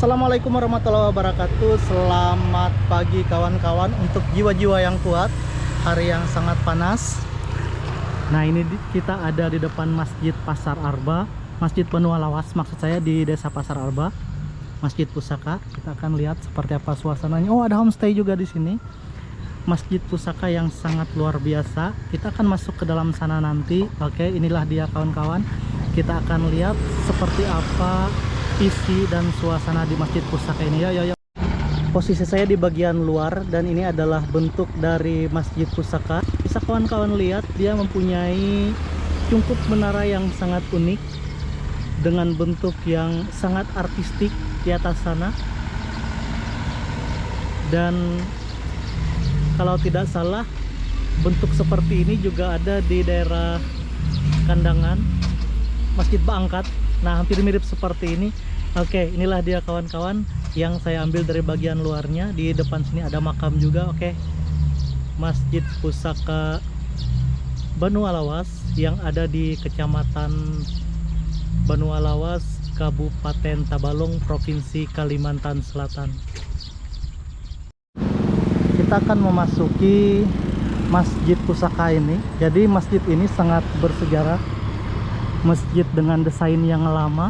Assalamualaikum warahmatullahi wabarakatuh. Selamat pagi kawan-kawan. Untuk jiwa-jiwa yang kuat, hari yang sangat panas. Nah, ini kita ada di depan Masjid Pasar Arba, Masjid Benua Lawas, maksud saya di Desa Pasar Arba, Masjid Pusaka. Kita akan lihat seperti apa suasananya. Oh, ada homestay juga di sini. Masjid Pusaka yang sangat luar biasa. Kita akan masuk ke dalam sana nanti. Oke, inilah dia kawan-kawan. Kita akan lihat seperti apa isi dan suasana di Masjid Pusaka ini. Yo. Posisi saya di bagian luar dan ini adalah bentuk dari Masjid Pusaka. Bisa kawan-kawan lihat, dia mempunyai cungkup menara yang sangat unik dengan bentuk yang sangat artistik di atas sana. Dan kalau tidak salah, bentuk seperti ini juga ada di daerah Kandangan, Masjid Baangkat. Nah, hampir mirip seperti ini. Oke, inilah dia kawan-kawan yang saya ambil dari bagian luarnya. Di depan sini ada makam juga. Oke, Masjid Pusaka Benua Lawas yang ada di Kecamatan Benua Lawas, Kabupaten Tabalong, Provinsi Kalimantan Selatan. Kita akan memasuki Masjid Pusaka ini. Jadi masjid ini sangat bersejarah. Masjid dengan desain yang lama.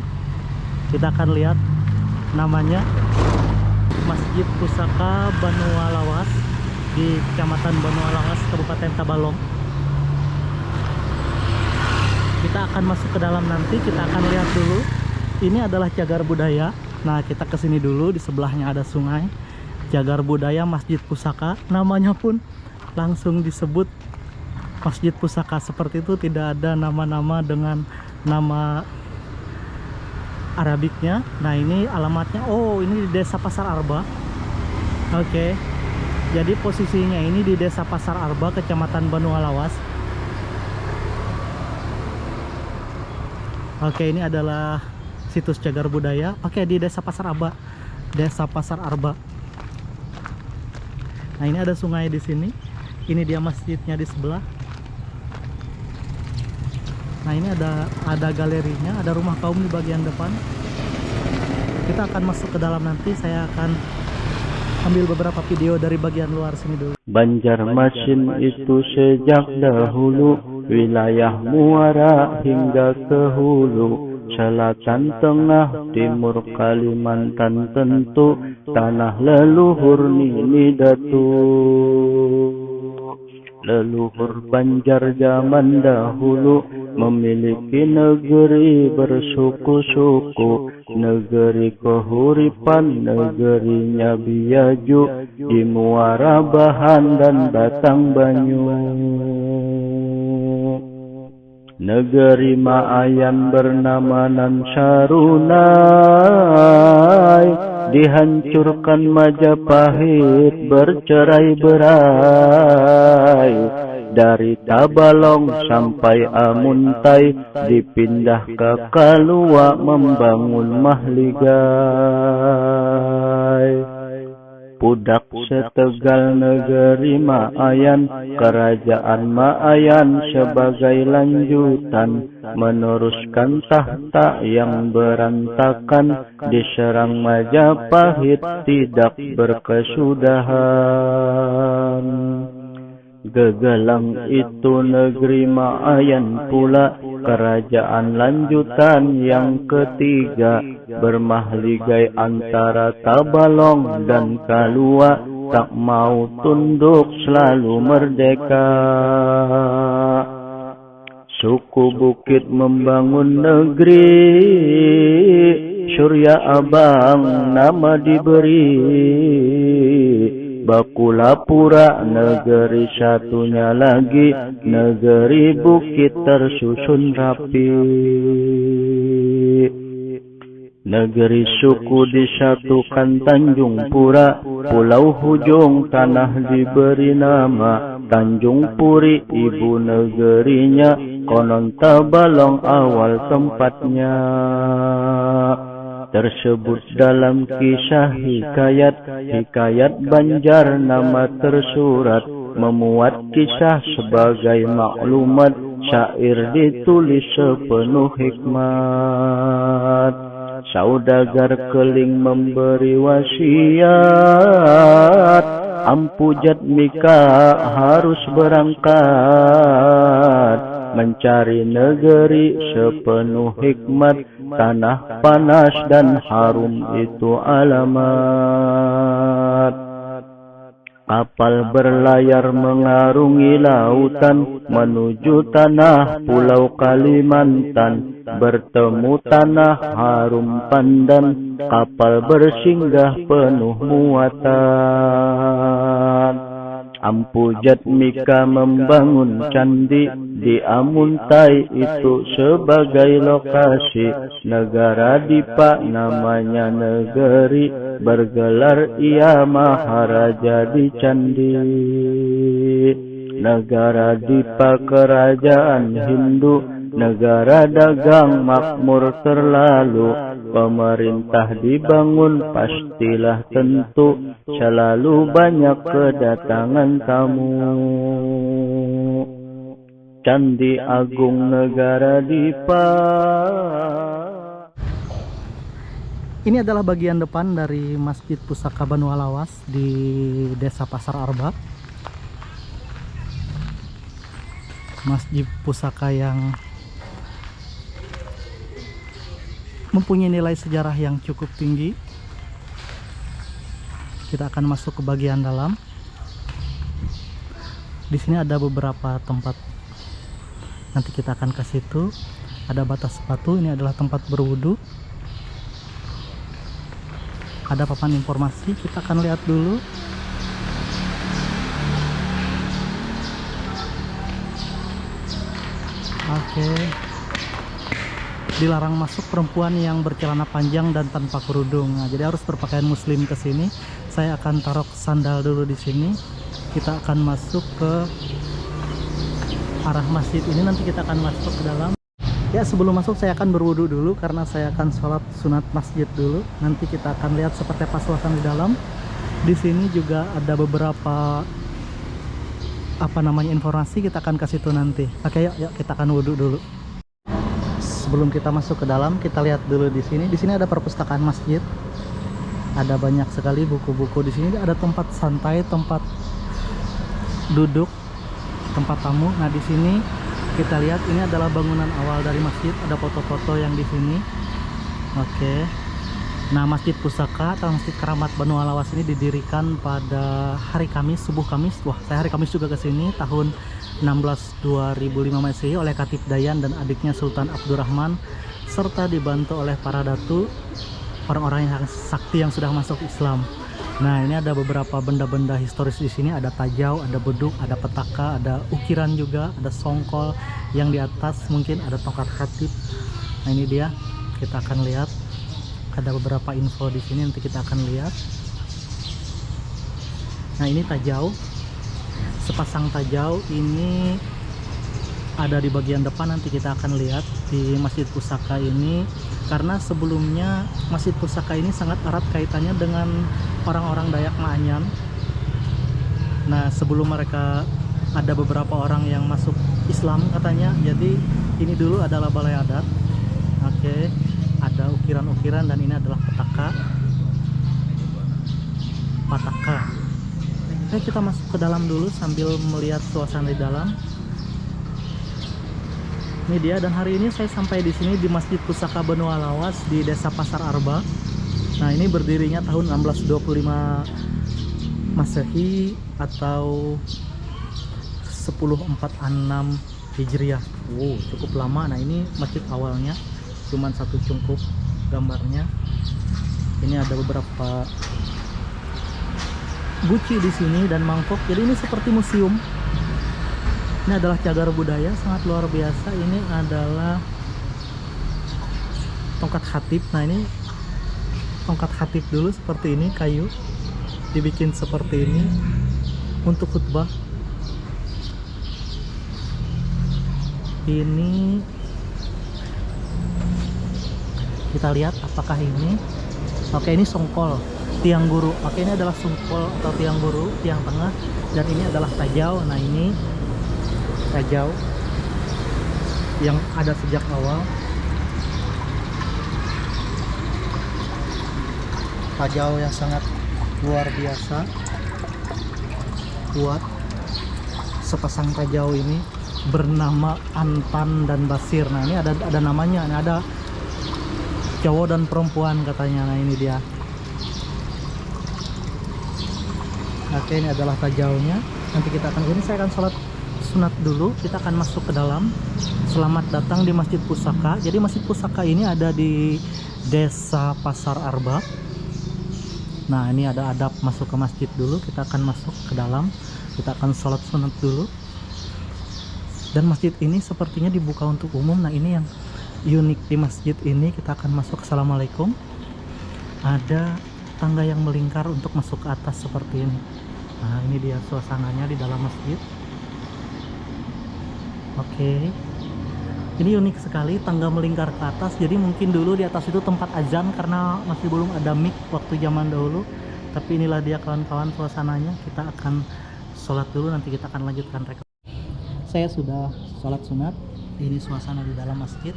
Kita akan lihat namanya Masjid Pusaka Benua Lawas di Kecamatan Benua Lawas, Kabupaten Tabalong. Kita akan masuk ke dalam nanti. Kita akan lihat dulu. Ini adalah cagar budaya. Nah, kita kesini dulu. Di sebelahnya ada sungai. Cagar budaya Masjid Pusaka. Namanya pun langsung disebut Masjid Pusaka. Seperti itu, tidak ada nama-nama dengan nama Arabiknya. Nah, ini alamatnya. Oh, ini di Desa Pasar Arba. Oke. Jadi posisinya ini di Desa Pasar Arba, Kecamatan Benua Lawas. Oke, ini adalah situs cagar budaya. Oke, di Desa Pasar Arba. Desa Pasar Arba. Nah, ini ada sungai di sini. Ini dia masjidnya di sebelah. Nah, ini ada galerinya, ada rumah kaum di bagian depan. Kita akan masuk ke dalam nanti. Saya akan ambil beberapa video dari bagian luar sini dulu. Banjarmasin itu sejak dahulu wilayah muara hingga ke hulu, selatan, tengah, timur Kalimantan tentu tanah leluhur Nini Datu. Leluhur Banjar zaman dahulu memiliki negeri bersuku-suku, negeri kehuripan, negerinya Biaju, di muara bahan dan batang banyu. Negeri Maayan bernama Nansarunai, dihancurkan Majapahit bercerai-berai. Dari Tabalong sampai Amuntai, dipindah ke Kalua membangun Mahligai. Pudak setegal negeri Maayan, kerajaan Maayan sebagai lanjutan meneruskan tahta yang berantakan, diserang Majapahit tidak berkesudahan. Gegalang itu negeri Maayan pula, kerajaan lanjutan yang ketiga, bermahligai antara Tabalong dan Kalua, tak mau tunduk selalu merdeka. Suku Bukit membangun negeri, Surya Abang nama diberi. Bakulapura negeri satunya lagi, negeri bukit tersusun rapi. Negeri suku disatukan Tanjung Pura, Pulau Hujung tanah diberi nama Tanjung Puri, ibu negerinya, konon Tabalong awal tempatnya. Tersebut dalam kisah hikayat Banjar nama tersurat, memuat kisah sebagai maklumat, syair ditulis sepenuh hikmat. Saudagar keling memberi wasiat, Ampujat Mika harus berangkat, mencari negeri sepenuh hikmat, tanah panas dan harum itu alamat. Kapal berlayar mengarungi lautan, menuju tanah pulau Kalimantan, bertemu tanah harum pandan, kapal bersinggah penuh muatan. Ampujat Mika membangun candi di Amuntai, itu sebagai lokasi negara Dipa, namanya negeri bergelar ia maharaja di candi. Negara Dipa kerajaan Hindu, negara dagang makmur terlalu, pemerintah dibangun pastilah tentu, selalu banyak kedatangan tamu. Candi Agung negara Dipa. Ini adalah bagian depan dari Masjid Pusaka Banu Alawas di Desa Pasar Arba. Masjid pusaka yang mempunyai nilai sejarah yang cukup tinggi. Kita akan masuk ke bagian dalam. Di sini ada beberapa tempat. Nanti kita akan ke situ. Ada batas sepatu. Ini adalah tempat berwudu. Ada papan informasi. Kita akan lihat dulu. Oke. Dilarang masuk perempuan yang bercelana panjang dan tanpa kerudung. Nah, jadi harus berpakaian muslim ke sini. Saya akan taruh sandal dulu di sini. Kita akan masuk ke arah masjid ini. Nanti kita akan masuk ke dalam. Ya, sebelum masuk saya akan berwudu dulu karena saya akan sholat sunat masjid dulu. Nanti kita akan lihat seperti apa suasana di dalam. Di sini juga ada beberapa informasi, kita akan ke situ nanti. Oke, yuk kita akan wudu dulu. Sebelum kita masuk ke dalam, kita lihat dulu di sini. Di sini ada perpustakaan masjid. Ada banyak sekali buku-buku di sini. Ada tempat santai, tempat duduk, tempat tamu. Nah, di sini kita lihat ini adalah bangunan awal dari masjid. Ada foto-foto yang di sini. Oke. Nah, Masjid Pusaka atau Masjid Keramat Banu Alawas ini didirikan pada hari Kamis, subuh Kamis. Wah, saya hari Kamis juga ke sini tahun 16/2005 Masehi oleh Khatib Dayan dan adiknya Sultan Abdurrahman, serta dibantu oleh para datu, orang-orang yang sakti yang sudah masuk Islam. Nah, ini ada beberapa benda-benda historis di sini. Ada tajau, ada beduk, ada petaka, ada ukiran juga, ada songkol yang di atas mungkin ada tongkat khatib. Nah, ini dia. Kita akan lihat. Ada beberapa info di sini, nanti kita akan lihat. Nah, ini tajau. Sepasang tajau ini ada di bagian depan, nanti kita akan lihat di Masjid Pusaka ini. Karena sebelumnya Masjid Pusaka ini sangat erat kaitannya dengan orang-orang Dayak Maanyan. Nah, sebelum mereka ada beberapa orang yang masuk Islam katanya. Jadi ini dulu adalah balai adat. Oke. Ada ukiran-ukiran dan ini adalah petaka. Oke, kita masuk ke dalam dulu sambil melihat suasana di dalam. Ini dia, dan hari ini saya sampai di sini di Masjid Pusaka Banu Alawas di Desa Pasar Arba. Nah, ini berdirinya tahun 1625 Masehi atau 1046 Hijriah. Wow, cukup lama. Nah, ini masjid awalnya. Cuman satu cungkup gambarnya. Ini ada beberapa guci di sini dan mangkok. Jadi ini seperti museum. Ini adalah cagar budaya sangat luar biasa. Ini adalah tongkat khatib. Nah, ini tongkat khatib dulu seperti ini, kayu dibikin seperti ini untuk khutbah. Ini kita lihat apakah ini. Oke, ini songkol, tiang guru. Oke, ini adalah songkol atau tiang guru, tiang tengah, dan ini adalah tajau. Nah, ini tajau yang ada sejak awal. Tajau yang sangat luar biasa kuat. Sepasang tajau ini bernama Anpan dan Basir. Nah ini ada namanya, ini ada cowok dan perempuan katanya. Nah ini dia. Oke, ini adalah tajaunya. Nanti kita akan, ini saya akan sholat sunat dulu. Kita akan masuk ke dalam. Selamat datang di Masjid Pusaka. Jadi Masjid Pusaka ini ada di Desa Pasar Arba. Nah ini ada adab masuk ke masjid dulu. Kita akan masuk ke dalam. Kita akan sholat sunat dulu. Dan masjid ini sepertinya dibuka untuk umum. Nah ini yang unik di masjid ini. Kita akan masuk. Assalamualaikum. Ada tangga yang melingkar untuk masuk ke atas seperti ini. Nah ini dia suasananya di dalam masjid. Oke, ini unik sekali, tangga melingkar ke atas. Jadi mungkin dulu di atas itu tempat azan karena masih belum ada mic waktu zaman dahulu. Tapi inilah dia kawan-kawan suasananya. Kita akan sholat dulu, nanti kita akan lanjutkan rekam. Saya sudah sholat sunat. Ini suasana di dalam masjid.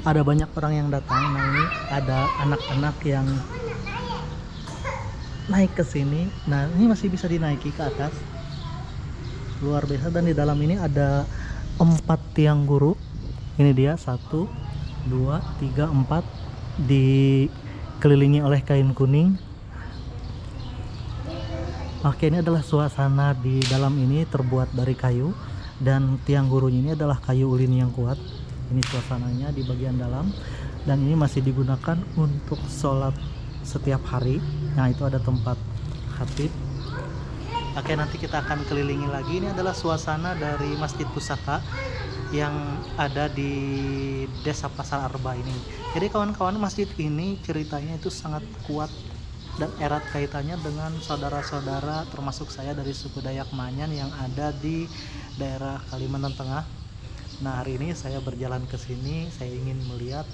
Ada banyak orang yang datang. Nah ini ada anak-anak yang naik ke sini. Nah ini masih bisa dinaiki ke atas, luar biasa. Dan di dalam ini ada 4 tiang guru. Ini dia 1, 2, 3, 4, dikelilingi oleh kain kuning. Oke, ini adalah suasana di dalam ini terbuat dari kayu, dan tiang gurunya ini adalah kayu ulin yang kuat. Ini suasananya di bagian dalam, dan ini masih digunakan untuk sholat setiap hari. Nah itu ada tempat khatib. Oke, nanti kita akan kelilingi lagi. Ini adalah suasana dari Masjid Pusaka yang ada di Desa Pasar Arba ini. Jadi kawan-kawan, masjid ini ceritanya itu sangat kuat dan erat kaitannya dengan saudara-saudara termasuk saya dari suku Dayak Manyan yang ada di daerah Kalimantan Tengah. Nah hari ini saya berjalan ke sini, saya ingin melihat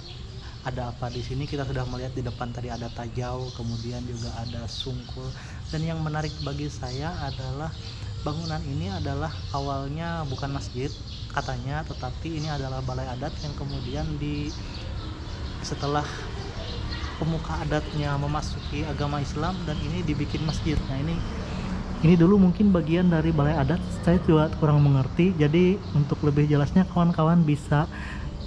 ada apa di sini. Kita sudah melihat di depan tadi ada tajau, kemudian juga ada sungkul. Dan yang menarik bagi saya adalah bangunan ini adalah awalnya bukan masjid katanya, tetapi ini adalah balai adat yang kemudian setelah pemuka adatnya memasuki agama Islam dan ini dibikin masjid. Nah ini dulu mungkin bagian dari balai adat, saya juga kurang mengerti. Jadi untuk lebih jelasnya kawan-kawan bisa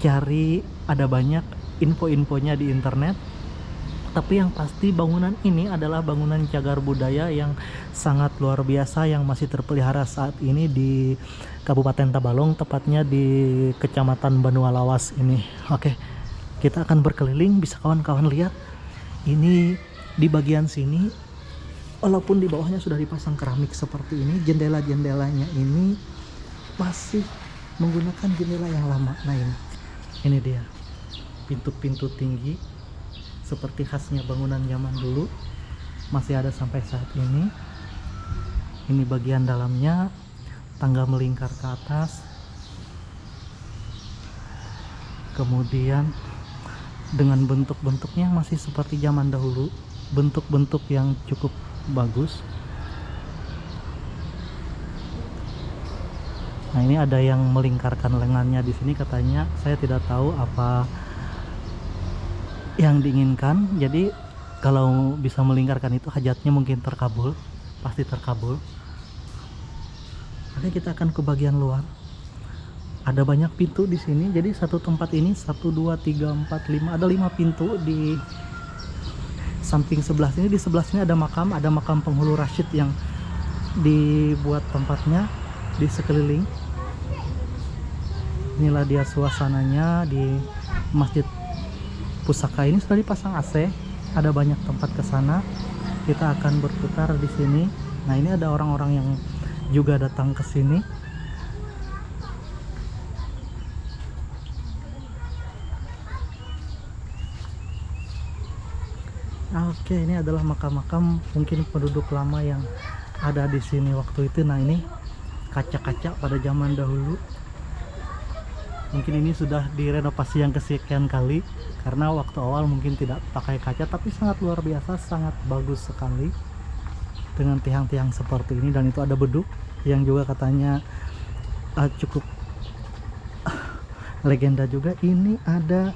cari, ada banyak info-infonya di internet. Tapi yang pasti bangunan ini adalah bangunan cagar budaya yang sangat luar biasa yang masih terpelihara saat ini di Kabupaten Tabalong, tepatnya di Kecamatan Banua Lawas ini. Oke, kita akan berkeliling, bisa kawan-kawan lihat. Ini di bagian sini, walaupun di bawahnya sudah dipasang keramik seperti ini, jendela-jendelanya ini masih menggunakan jendela yang lama. Nah ini dia pintu-pintu tinggi seperti khasnya bangunan zaman dulu, masih ada sampai saat ini. Ini bagian dalamnya, tangga melingkar ke atas, kemudian dengan bentuk-bentuknya masih seperti zaman dahulu, bentuk-bentuk yang cukup bagus. Nah ini ada yang melingkarkan lengannya di sini katanya, saya tidak tahu apa yang diinginkan. Jadi kalau bisa melingkarkan itu hajatnya mungkin terkabul, pasti terkabul. Oke, kita akan ke bagian luar. Ada banyak pintu di sini. Jadi satu tempat ini 1, 2, 3, 4, 5, ada 5 pintu di samping sebelah sini. Di sebelah sini ada makam penghulu Rashid yang dibuat tempatnya di sekeliling. Inilah dia suasananya di Masjid Pusaka ini. Sudah dipasang AC, ada banyak tempat ke sana. Kita akan berputar di sini. Nah ini ada orang-orang yang juga datang ke sini. Oke, ini adalah makam-makam mungkin penduduk lama yang ada di sini waktu itu. Nah ini kaca-kaca pada zaman dahulu. Mungkin ini sudah direnovasi yang kesekian kali karena waktu awal mungkin tidak pakai kaca, tapi sangat luar biasa, sangat bagus sekali dengan tiang-tiang seperti ini. Dan itu ada beduk yang juga katanya cukup legenda juga. Ini ada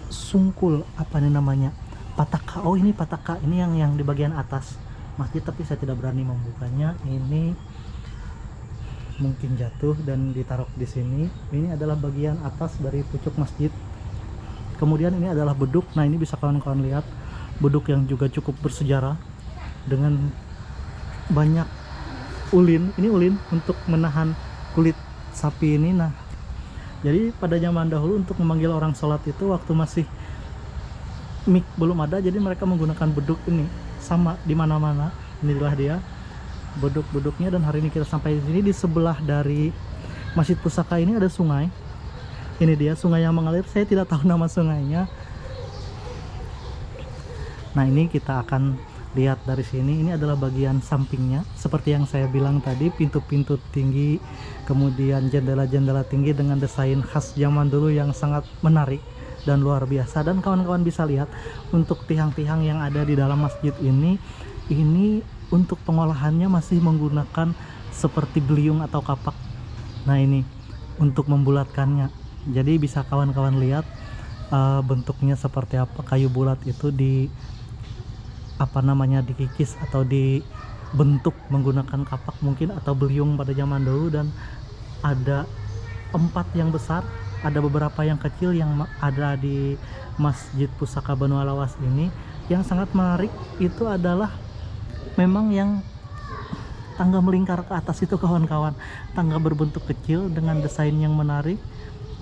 sungkul, apa nih namanya, pataka. Oh, ini pataka, ini yang di bagian atas masjid, tapi saya tidak berani membukanya. Ini mungkin jatuh dan ditaruh di sini. Ini adalah bagian atas dari pucuk masjid. Kemudian ini adalah beduk. Nah, ini bisa kawan-kawan lihat, beduk yang juga cukup bersejarah dengan banyak ulin. Ini ulin untuk menahan kulit sapi ini. Nah, jadi pada zaman dahulu untuk memanggil orang sholat itu waktu masih mic belum ada, jadi mereka menggunakan beduk ini sama di mana-mana. Inilah dia beduk-beduknya, dan hari ini kita sampai di sini. Di sebelah dari Masjid Pusaka ini ada sungai. Ini dia sungai yang mengalir, saya tidak tahu nama sungainya. Nah, ini kita akan lihat dari sini. Ini adalah bagian sampingnya, seperti yang saya bilang tadi, pintu-pintu tinggi, kemudian jendela-jendela tinggi dengan desain khas zaman dulu yang sangat menarik dan luar biasa. Dan kawan-kawan bisa lihat untuk tiang-tiang yang ada di dalam masjid ini untuk pengolahannya masih menggunakan seperti beliung atau kapak. Nah, ini untuk membulatkannya, jadi bisa kawan-kawan lihat bentuknya seperti apa. Kayu bulat itu dikikis atau dibentuk menggunakan kapak mungkin atau beliung pada zaman dulu. Dan ada 4 yang besar, ada beberapa yang kecil yang ada di Masjid Pusaka Banua Lawas ini. Yang sangat menarik itu adalah memang yang tangga melingkar ke atas itu kawan-kawan, tangga berbentuk kecil dengan desain yang menarik.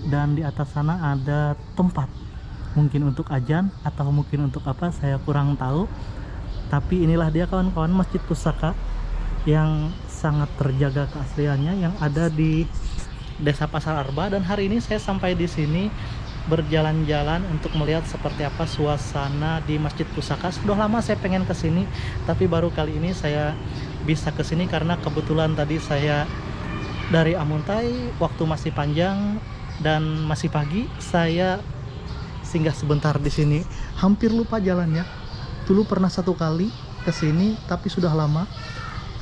Dan di atas sana ada tempat mungkin untuk azan atau mungkin untuk apa, saya kurang tahu. Tapi inilah dia kawan-kawan, Masjid Pusaka yang sangat terjaga keasliannya yang ada di Desa Pasar Arba. Dan hari ini saya sampai di sini berjalan-jalan untuk melihat seperti apa suasana di Masjid Pusaka. Sudah lama saya pengen ke sini, tapi baru kali ini saya bisa ke sini karena kebetulan tadi saya dari Amuntai, waktu masih panjang dan masih pagi, saya singgah sebentar di sini. Hampir lupa jalannya. Dulu pernah 1 kali ke sini, tapi sudah lama.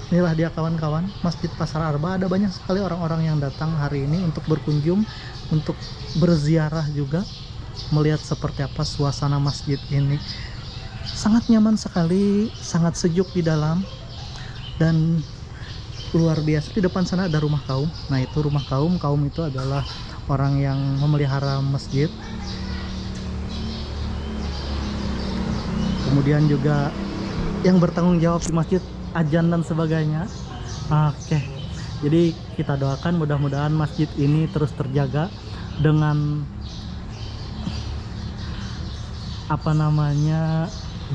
Inilah dia kawan-kawan, Masjid Pasar Arba. Ada banyak sekali orang-orang yang datang hari ini untuk berkunjung, untuk berziarah juga, melihat seperti apa suasana masjid ini. Sangat nyaman sekali, sangat sejuk di dalam, dan luar biasa. Di depan sana ada rumah kaum. Nah, itu rumah kaum. Kaum itu adalah orang yang memelihara masjid. Kemudian juga yang bertanggung jawab di masjid, azan dan sebagainya. Oke, jadi kita doakan mudah-mudahan masjid ini terus terjaga dengan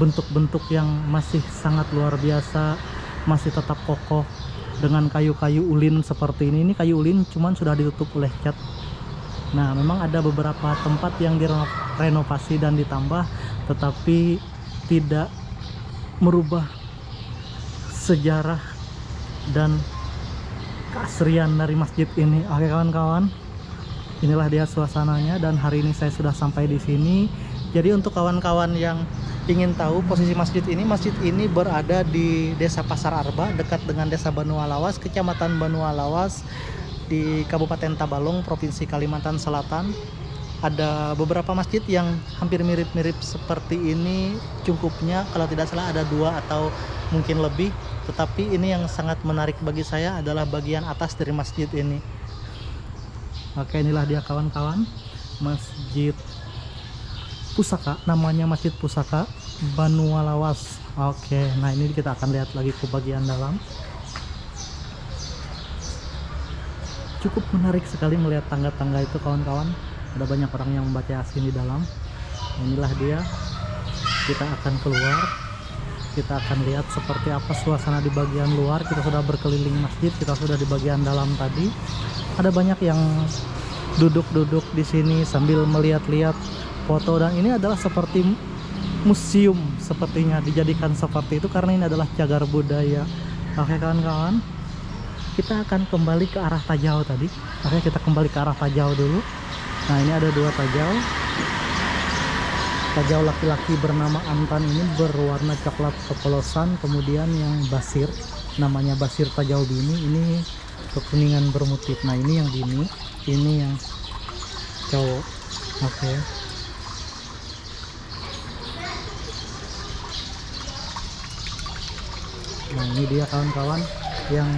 bentuk-bentuk yang masih sangat luar biasa, masih tetap kokoh dengan kayu-kayu ulin seperti ini. Ini kayu ulin cuman sudah ditutup oleh cat. Nah, memang ada beberapa tempat yang direnovasi dan ditambah, tetapi tidak merubah sejarah dan keasrian dari masjid ini. Oke kawan-kawan, inilah dia suasananya, dan hari ini saya sudah sampai di sini. Jadi untuk kawan-kawan yang ingin tahu posisi masjid ini berada di Desa Pasar Arba, dekat dengan Desa Banua Lawas, Kecamatan Banua Lawas, di Kabupaten Tabalong, Provinsi Kalimantan Selatan. Ada beberapa masjid yang hampir mirip-mirip seperti ini cukupnya, kalau tidak salah ada 2 atau mungkin lebih. Tetapi ini yang sangat menarik bagi saya adalah bagian atas dari masjid ini. Oke, inilah dia kawan-kawan, Masjid Pusaka, namanya Masjid Pusaka Banua Lawas. Oke, nah ini kita akan lihat lagi ke bagian dalam. Cukup menarik sekali melihat tangga-tangga itu kawan-kawan. Ada banyak orang yang membaca Yasin di dalam. Inilah dia, kita akan keluar, kita akan lihat seperti apa suasana di bagian luar. Kita sudah berkeliling masjid, kita sudah di bagian dalam tadi. Ada banyak yang duduk-duduk di sini sambil melihat-lihat foto, dan ini adalah seperti museum sepertinya, dijadikan seperti itu karena ini adalah cagar budaya. Oke kawan-kawan, kita akan kembali ke arah Tajau tadi. Oke, kita kembali ke arah Tajau dulu. Nah, ini ada 2 tajau. Tajau laki-laki bernama Antan ini berwarna coklat kepolosan, kemudian yang basir namanya Basir Tajau Bini ini kekuningan bermotif. Nah, ini yang bini, ini yang cowok. Oke. Nah ini dia kawan-kawan yang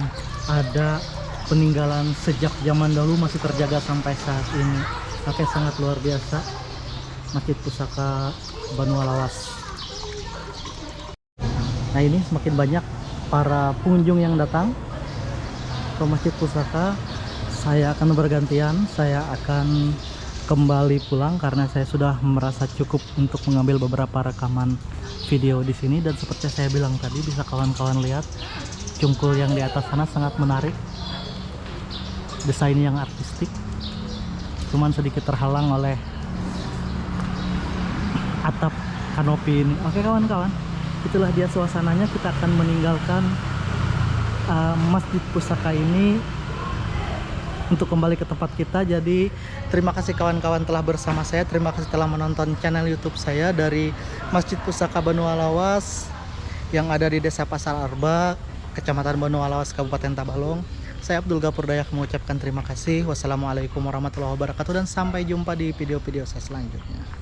ada peninggalan sejak zaman dahulu masih terjaga sampai saat ini. Oke, sangat luar biasa Masjid Pusaka Banua Lawas. Nah ini semakin banyak para pengunjung yang datang ke Masjid Pusaka. Saya akan bergantian, saya akan kembali pulang karena saya sudah merasa cukup untuk mengambil beberapa rekaman video di sini. Dan seperti saya bilang tadi, bisa kawan-kawan lihat cungkul yang di atas sana sangat menarik, desain yang artistik, cuman sedikit terhalang oleh atap kanopi ini. Oke kawan-kawan, itulah dia suasananya. Kita akan meninggalkan Masjid Pusaka ini untuk kembali ke tempat kita. Jadi terima kasih kawan-kawan telah bersama saya. Terima kasih telah menonton channel YouTube saya dari Masjid Pusaka Banua Lawas yang ada di Desa Pasar Arba, Kecamatan Banua Lawas, Kabupaten Tabalong. Saya Abdul Gapur Dayak mengucapkan terima kasih. Wassalamualaikum warahmatullahi wabarakatuh dan sampai jumpa di video-video saya selanjutnya.